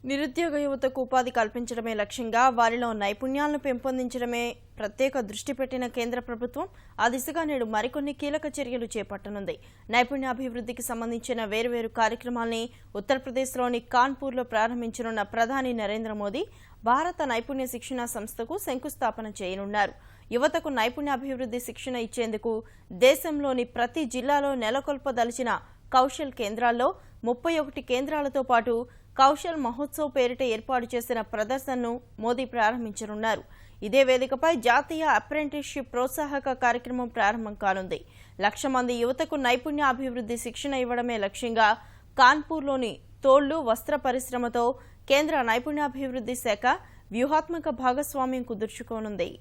నిరుద్యోగ యువతకు ఉపాధి కల్పించడమే లక్ష్యంగా వారిలో నైపుణ్యాలను పెంపొందించడమే ప్రత్యేక దృష్టి పెట్టిన కేంద్ర ప్రభుత్వం ఆ దిశగా నేడు మరికొన్ని కీలక చర్యలు చేపట్టనుంది. నైపుణ్యాభివృద్ధికి సంబంధించిన వేర్వేరు కార్యక్రమాల్ని ఉత్తరప్రదేశ్లోని కాన్పూర్లో ప్రారంభించనున్న ప్రధాని నరేంద్ర మోదీ భారత నైపుణ్య శిక్షణ సంస్థకు శంకుస్థాపన చేయనున్నారు. యువతకు నైపుణ్యాభివృద్ధి శిక్షణ ఇచ్చేందుకు దేశంలోని ప్రతి జిల్లాలో నెలకొల్పదలిచిన కౌశల్ కేంద్రాల్లో 31 కేంద్రాలతో పాటు కౌశల్ మహోత్సవ్ పేరిట ఏర్పాటు చేసిన ప్రదర్శనను మోదీ ప్రారంభించనున్నారు. ఇదే వేదికపై జాతీయ అప్రెంటిస్షిప్ ప్రోత్సాహక కార్యక్రమం ప్రారంభం కానుంది. 1,00,000 మంది యువతకు నైపుణ్యాభివృద్ధి శిక్షణ ఇవ్వడమే లక్ష్యంగా కాన్పూర్లోని తోళ్లు వస్త్ర పరిశ్రమతో కేంద్ర నైపుణ్యాభివృద్ధి శాఖ వ్యూహాత్మక భాగస్వామ్యం కుదుర్చుకోనుంది.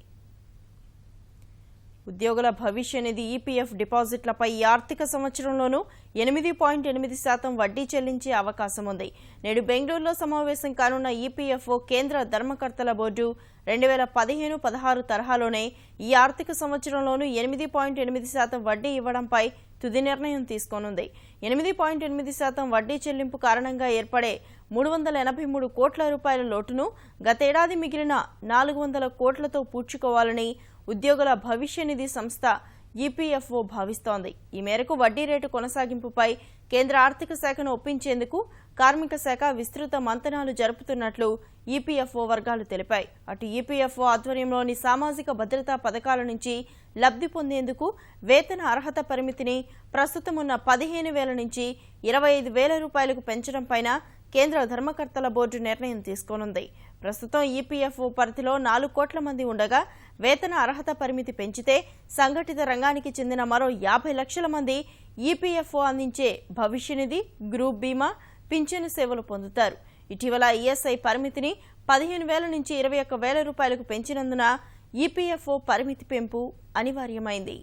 ఉద్యోగుల భవిష్య నిధి ఈపీఎఫ్ డిపాజిట్లపై ఈ ఆర్థిక సంవత్సరంలోనూ 8.8% వడ్డీ చెల్లించే అవకాశం ఉంది. నేడు బెంగళూరులో సమావేశం కానున్న ఈపీఎఫ్ఓ కేంద్ర ధర్మకర్తల బోర్డు 2015-16 తరహాలోనే ఈ ఆర్థిక సంవత్సరంలోనూ 8.8% వడ్డీ ఇవ్వడంపై తుది నిర్ణయం తీసుకోనుంది. 8.8% వడ్డీ చెల్లింపు కారణంగా ఏర్పడే 383 కోట్ల రూపాయల లోటును గతేడాది మిగిలిన 400 కోట్లతో పూడ్చుకోవాలని ఉద్యోగుల భవిష్య నిధి సంస్థ ఈపీఎఫ్ఓ భావిస్తోంది. ఈ మేరకు వడ్డీ రేటు కొనసాగింపుపై కేంద్ర ఆర్థిక శాఖను ఒప్పించేందుకు కార్మిక శాఖ విస్తృత మంతనాలు జరుపుతున్నట్లు ఈపీఎఫ్ఓ వర్గాలు తెలిపాయి. అటు ఈపీఎఫ్ఓ ఆధ్వర్యంలోని సామాజిక భద్రతా పథకాల నుంచి లబ్ధి పొందేందుకు వేతన అర్హత పరిమితిని ప్రస్తుతం ఉన్న 15,000 నుంచి 25,000 రూపాయలకు పెంచడంపై కేంద్ర ధర్మకర్తల బోర్డు నిర్ణయం తీసుకోనుంది. ప్రస్తుతం ఈపీఎఫ్ఓ పరిధిలో 4 కోట్ల మంది ఉండగా వేతన అర్హత పరిమితి పెంచితే సంఘటిత రంగానికి చెందిన మరో 50 లక్షల మంది ఈపీఎఫ్ఓ అందించే భవిష్య నిధి, గ్రూప్ బీమా, పింఛను సేవలు పొందుతారు. ఇటీవల ఈఎస్ఐ పరిమితిని 15,000 నుంచి 21,000 రూపాయలకు పెంచినందున ఈపీఎఫ్ఓ పరిమితి పెంపు అనివార్యమైంది.